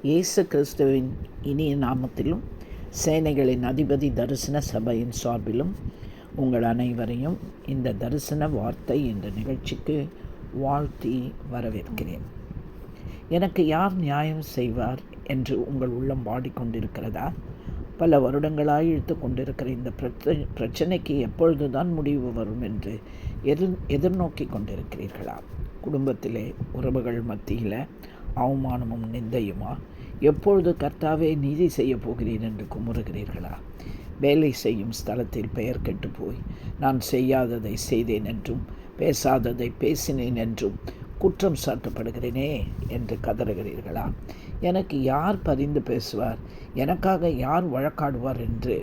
இயேசு கிறிஸ்துவின் இனிய நாமத்திலும் சேனைகளின் அதிபதி தரிசன சபையின் சார்பிலும் உங்கள் அனைவரையும் இந்த தரிசன வார்த்தை என்ற நிகழ்ச்சிக்கு வாழ்த்தி வரவேற்கிறேன். எனக்கு யார் நியாயம் செய்வார் என்று உங்கள் உள்ளம் வாடிக்கொண்டிருக்கிறதா? பல வருடங்களாக இழுத்து கொண்டிருக்கிற இந்த பிரச்சனைக்கு எப்பொழுதுதான் முடிவு வரும் என்று எதிர்நோக்கி கொண்டிருக்கிறீர்களா? குடும்பத்திலே, உறவுகள் மத்தியில் அவமானமும் நிந்தையுமா? எப்பொழுது கர்த்தாவே நீதி செய்ய போகிறேன் என்று குமுறுகிறீர்களா? வேலை செய்யும் ஸ்தலத்தில் பெயர் கெட்டு போய் நான் செய்யாததை செய்தேன் என்றும் பேசாததை பேசினேன் என்றும் குற்றம் சாட்டப்படுகிறேனே என்று கதறுகிறீர்களா? எனக்கு யார் பரிந்து பேசுவார், எனக்காக யார் வழக்காடுவார் என்று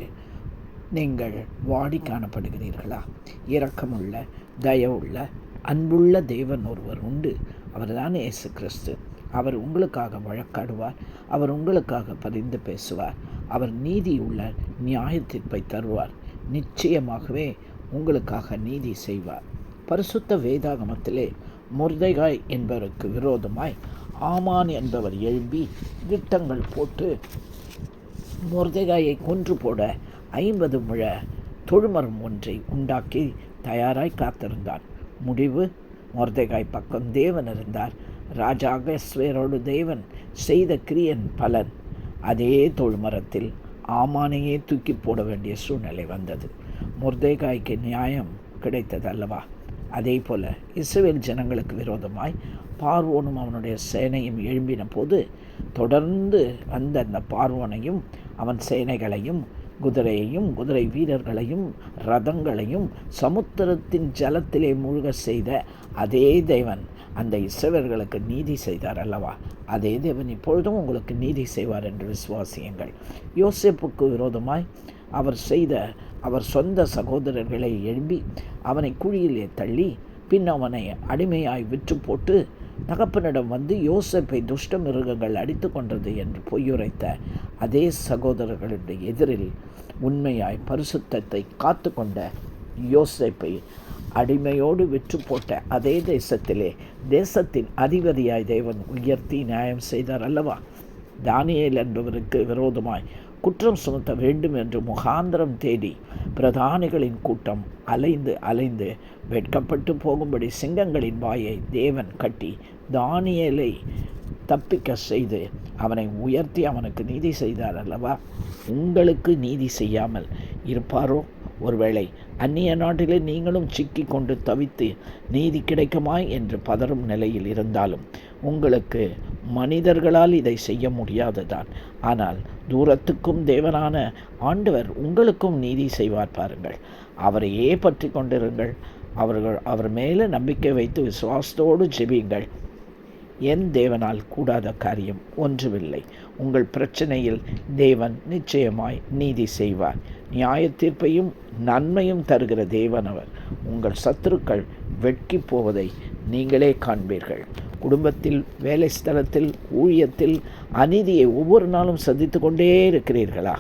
நீங்கள் வாடி காணப்படுகிறீர்களா? இரக்கமுள்ள, தயவுள்ள, அன்புள்ள தேவன் ஒருவர் உண்டு. அவர்தான் இயேசு கிறிஸ்து. அவர் உங்களுக்காக வழக்காடுவார். அவர் உங்களுக்காக பரிந்து பேசுவார். அவர் நீதியுள்ள நியாய தீர்ப்பை தருவார். நிச்சயமாகவே உங்களுக்காக நீதி செய்வார். பரிசுத்த வேதாகமத்திலே மொர்தெகாய் என்பவருக்கு விரோதமாய் ஆமான் என்பவர் எழும்பி திட்டங்கள் போட்டு மொர்தெகாயை கொன்று போட 50 முழ தொழுமரம் ஒன்றை உண்டாக்கி தயாராய் காத்திருந்தார். முடிவு, மொர்தெகாய் பக்கம் தேவன் இருந்தார். ராஜா அகஸ்வேரோடு தேவன் செய்த கிரியன் பலன் அதே தொழுமரத்தில் ஆமானையே தூக்கி போட வேண்டிய சூழ்நிலை வந்தது. மொர்தெகாய்க்கு நியாயம் கிடைத்தது அல்லவா? அதே போல இஸ்ரவேல் ஜனங்களுக்கு விரோதமாய் பார்வோனும் அவனுடைய சேனையும் எழும்பின போது தொடர்ந்து வந்த அந்த பார்வோனையும் அவன் சேனைகளையும் குதிரையையும் குதிரை வீரர்களையும் ரதங்களையும் சமுத்திரத்தின் ஜலத்திலே மூழ்க செய்த அதே தேவன் அந்த இஸ்ரவேலர்களுக்கு நீதி செய்தார் அல்லவா? அதே தேவன் இப்பொழுதும் உங்களுக்கு நீதி செய்வார் என்று விசுவாசியுங்கள். யோசேப்புக்கு விரோதமாய் அவர் சொந்த சகோதரர்களை எழும்பி அவனை குழியிலே தள்ளி பின் அவனை அடிமையாய் விற்று போட்டு தகப்பனிடம் வந்து யோசேப்பை துஷ்ட மிருகங்கள் அடித்து கொண்டது என்று பொய்யுரைத்த அதே சகோதரர்களுடைய எதிரில் உண்மையாய் பரிசுத்தத்தை காத்து கொண்ட யோசேப்பை அடிமையோடு விற்று போட்ட அதே தேசத்தின் அதிபதியாய் தேவன் உயர்த்தி நியாயம் செய்தார் அல்லவா? தானியேல் என்பவருக்கு விரோதமாய் குற்றம் சுமத்த வேண்டும் என்று முகாந்திரம் தேடி பிரதானிகளின் கூட்டம் அலைந்து வெட்கப்பட்டு போகும்படி சிங்கங்களின் வாயை தேவன் கட்டி தானியேலை தப்பிக்க செய்து அவனை உயர்த்தி அவனுக்கு நீதி செய்தார் அல்லவா? உங்களுக்கு நீதி செய்யாமல் இருப்பாரோ? ஒருவேளை அந்நிய நாட்டிலே நீங்களும் சிக்கி கொண்டு தவித்து நீதி கிடைக்குமாய் என்று பதறும் நிலையில் இருந்தாலும் உங்களுக்கு மனிதர்களால் இதை செய்ய முடியாதுதான். ஆனால் தூரத்துக்கும் தேவனான ஆண்டவர் உங்களுக்கும் நீதி செய்வார் பாருங்கள். அவரையே பற்றி கொண்டிருங்கள். அவர் மேலே நம்பிக்கை வைத்து விசுவாசத்தோடு ஜெபியுங்கள். என் தேவனால் கூடாத காரியம் ஒன்றுமில்லை. உங்கள் பிரச்சனையில் தேவன் நிச்சயமாய் நீதி செய்வார். நியாய தீர்ப்பையும் நன்மையும் தருகிற தேவன் அவர். உங்கள் சத்துருக்கள் வெட்கி போவதை நீங்களே காண்பீர்கள். குடும்பத்தில், வேலை ஸ்தலத்தில், ஊழியத்தில் அநீதியை ஒவ்வொரு நாளும் சந்தித்து கொண்டே இருக்கிறீர்களா?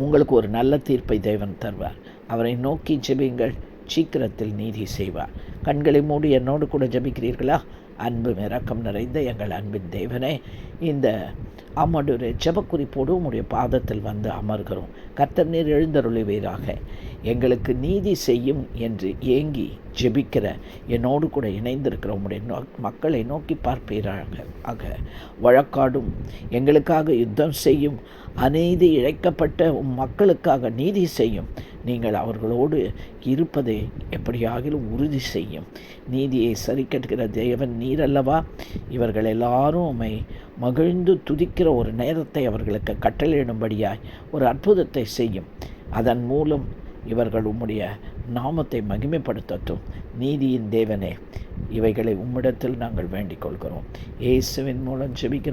உங்களுக்கு ஒரு நல்ல தீர்ப்பை தேவன் தருவார். அவரை நோக்கி ஜெபியுங்கள். சீக்கிரத்தில் நீதி செய்வார். கண்களை மூடி என்னோடு கூட ஜெபிக்கிறீர்களா? அன்பு இரக்கம் நிறைந்த எங்கள் அன்பின் தேவனே, இந்த அமடுரை ஜெபக்குறிப்போடு உம்முடைய பாதத்தில் வந்து அமர்கிறோம். கர்த்தர் நீர் எழுந்தருளுவீராக. எங்களுக்கு நீதி செய்யும் என்று ஏங்கி ஜெபிக்கிற என்னோடு கூட இணைந்திருக்கிற உம்முடைய மக்களை நோக்கி பார்ப்பீராக. வழக்காடும், எங்களுக்காக யுத்தம் செய்யும், அநீதி இழைக்கப்பட்ட மக்களுக்காக நீதி செய்யும். நீங்கள் அவர்களோடு இருப்பதை எப்படியாகிலும் உறுதி செய்யும். நீதியை சரி கட்டுகிற தேவன் நீர் அல்லவா? இவர்கள் எல்லாரும் உம்மை மகிழ்ந்து துதிக்கிற ஒரு நேரத்தை அவர்களுக்கு கட்டளையிடும்படியாய் ஒரு அற்புதத்தை செய்யும். அதன் மூலம் இவர்கள் உம்முடைய நாமத்தை மகிமைப்படுத்தட்டும். நீதியின் தேவனே, இவைகளை உம்மிடத்தில் நாங்கள் வேண்டிக் கொள்கிறோம். இயேசுவின் மூலம் ஜெபிக்கிறோம்.